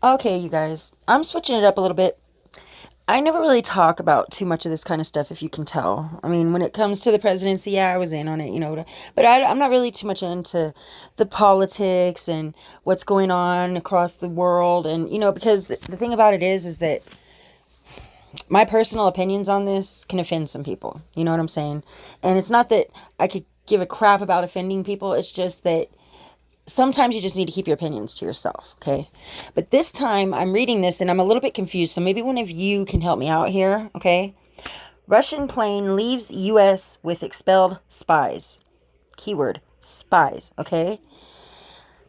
Okay, you guys, I'm switching it up a little bit. I never really talk about too much of this kind of stuff, if you can tell. I mean, when it comes to the presidency, yeah, I was in on it. But I'm not really too much into the politics and what's going on across the world. And because the thing about it is that my personal opinions on this can offend some people. You know what I'm saying? And it's not that I could give a crap about offending people. It's just that sometimes you just need to keep your opinions to yourself, okay? But this time I'm reading this and I'm a little bit confused, so maybe one of you can help me out here, okay? Russian plane leaves U.S. with expelled spies. Keyword, spies, okay?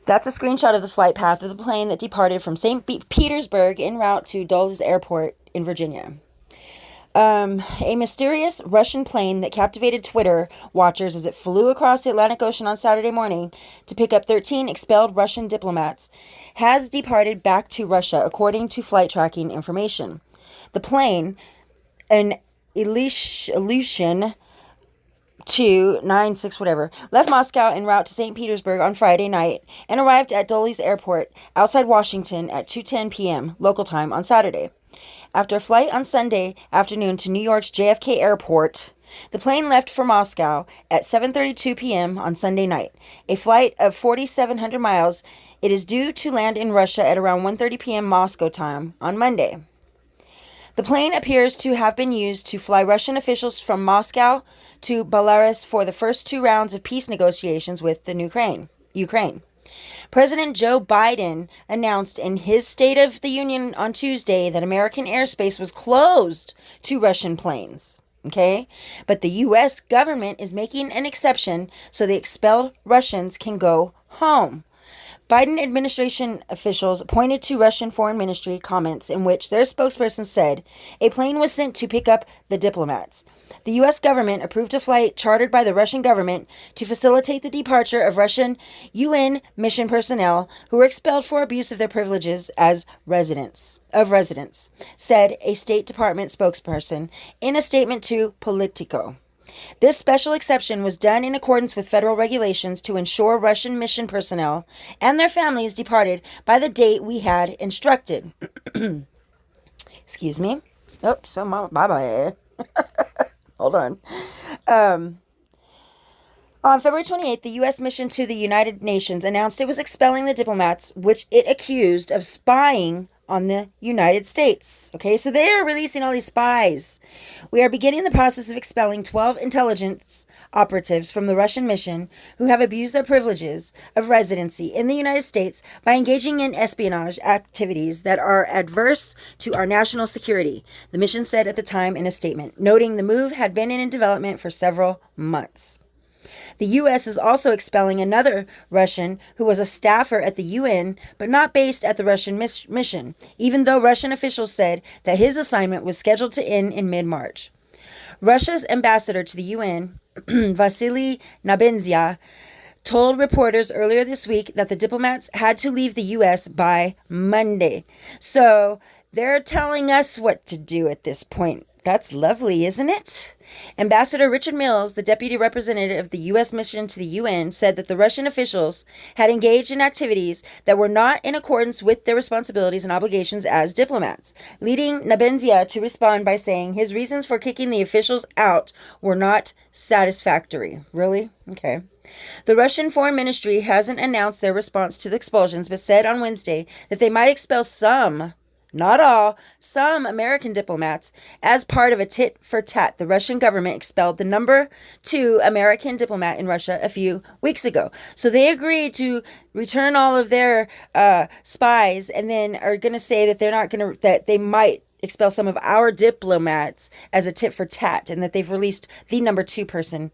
That's a screenshot of the flight path of the plane that departed from St. Petersburg en route to Dulles Airport in Virginia. A mysterious Russian plane that captivated Twitter watchers as it flew across the Atlantic Ocean on Saturday morning to pick up 13 expelled Russian diplomats has departed back to Russia, according to flight tracking information. The plane, an Ilyushin Il-96 whatever, left Moscow en route to St. Petersburg on Friday night and arrived at Dulles Airport outside Washington at 2:10 p.m. local time on Saturday. After a flight on Sunday afternoon to New York's JFK Airport, the plane left for Moscow at 7:32 p.m. on Sunday night. A flight of 4,700 miles, it is due to land in Russia at around 1:30 p.m. Moscow time on Monday. The plane appears to have been used to fly Russian officials from Moscow to Belarus for the first two rounds of peace negotiations with the Ukraine. President Joe Biden announced in his State of the Union on Tuesday that American airspace was closed to Russian planes. Okay? But the U.S. government is making an exception so the expelled Russians can go home. Biden administration officials pointed to Russian Foreign Ministry comments in which their spokesperson said a plane was sent to pick up the diplomats. The U.S. government approved a flight chartered by the Russian government to facilitate the departure of Russian UN mission personnel who were expelled for abuse of their privileges as residents, said a State Department spokesperson in a statement to Politico. This special exception was done in accordance with federal regulations to ensure Russian mission personnel and their families departed by the date we had instructed. Excuse me. Oh, so my bad. Hold on. On February 28th, the U.S. mission to the United Nations announced it was expelling the diplomats, which it accused of spying on the United States. Okay, so they are releasing all these spies. We are beginning the process of expelling 12 intelligence operatives from the Russian mission who have abused their privileges of residency in the United States by engaging in espionage activities that are adverse to our national security, the mission said at the time in a statement, noting the move had been in development for several months. The U.S. is also expelling another Russian who was a staffer at the UN, but not based at the Russian mission, even though Russian officials said that his assignment was scheduled to end in mid-March. Russia's ambassador to the UN, Vasily Nabenzia, told reporters earlier this week that the diplomats had to leave the U.S. by Monday. So they're telling us what to do at this point. That's lovely, isn't it? Ambassador Richard Mills, the deputy representative of the U.S. mission to the UN, said that the Russian officials had engaged in activities that were not in accordance with their responsibilities and obligations as diplomats, leading Nabenzia to respond by saying his reasons for kicking the officials out were not satisfactory. Really? Okay. The Russian Foreign Ministry hasn't announced their response to the expulsions, but said on Wednesday that they might expel some, not all, some American diplomats as part of a tit for tat. The Russian government expelled the number 2 American diplomat in Russia a few weeks ago. So they agreed to return all of their spies and then are going to say that they're not going to, that they might expel some of our diplomats as a tit for tat, and that they've released the number 2 person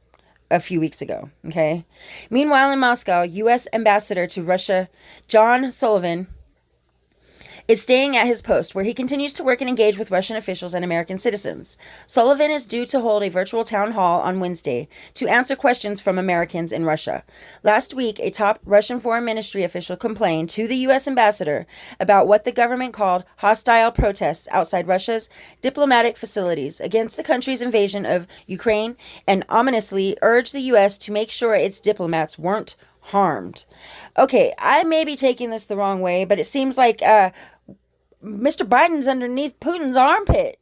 a few weeks ago. Okay. Meanwhile, in Moscow, U.S. Ambassador to Russia, John Sullivan, is staying at his post, where he continues to work and engage with Russian officials and American citizens. Sullivan is due to hold a virtual town hall on Wednesday to answer questions from Americans in Russia. Last week, a top Russian Foreign Ministry official complained to the U.S. ambassador about what the government called hostile protests outside Russia's diplomatic facilities against the country's invasion of Ukraine, and ominously urged the U.S. to make sure its diplomats weren't harmed. Okay, I may be taking this the wrong way, but it seems like Mr. Biden's underneath Putin's armpit,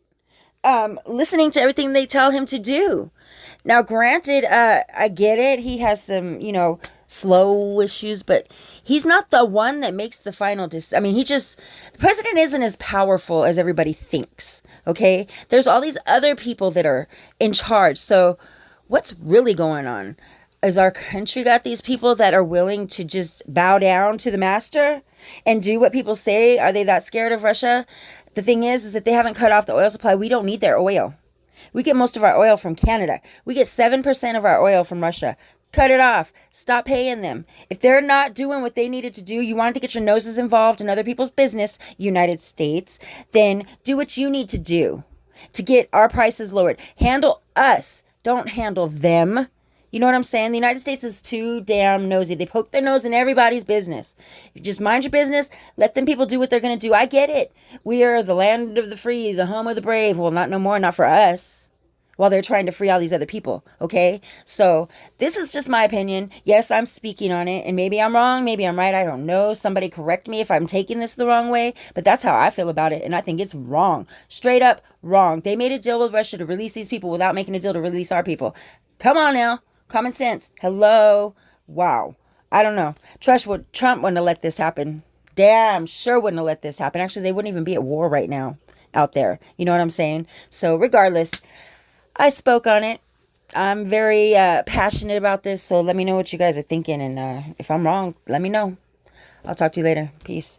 listening to everything they tell him to do. Now, granted, I get it. He has some, slow issues, but he's not the one that makes the final decision. I mean, the president isn't as powerful as everybody thinks, okay? There's all these other people that are in charge. So, what's really going on? Is our country got these people that are willing to just bow down to the master and do what people say? Are they that scared of Russia? The thing is that they haven't cut off the oil supply. We don't need their oil. We get most of our oil from Canada. We get 7% of our oil from Russia. Cut it off. Stop paying them. If they're not doing what they needed to do, you wanted to get your noses involved in other people's business, United States, then do what you need to do to get our prices lowered. Handle us. Don't handle them. You know what I'm saying? The United States is too damn nosy. They poke their nose in everybody's business. You just mind your business. Let them people do what they're going to do. I get it. We are the land of the free, the home of the brave. Well, not no more, not for us. While they're trying to free all these other people. Okay? So, this is just my opinion. Yes, I'm speaking on it. And maybe I'm wrong. Maybe I'm right. I don't know. Somebody correct me if I'm taking this the wrong way. But that's how I feel about it. And I think it's wrong. Straight up wrong. They made a deal with Russia to release these people without making a deal to release our people. Come on now. Common sense. Hello. Wow. I don't know. Trump wouldn't have let this happen. Damn sure wouldn't have let this happen. Actually, they wouldn't even be at war right now out there. You know what I'm saying? So regardless, I spoke on it. I'm very passionate about this. So let me know what you guys are thinking. And if I'm wrong, let me know. I'll talk to you later. Peace.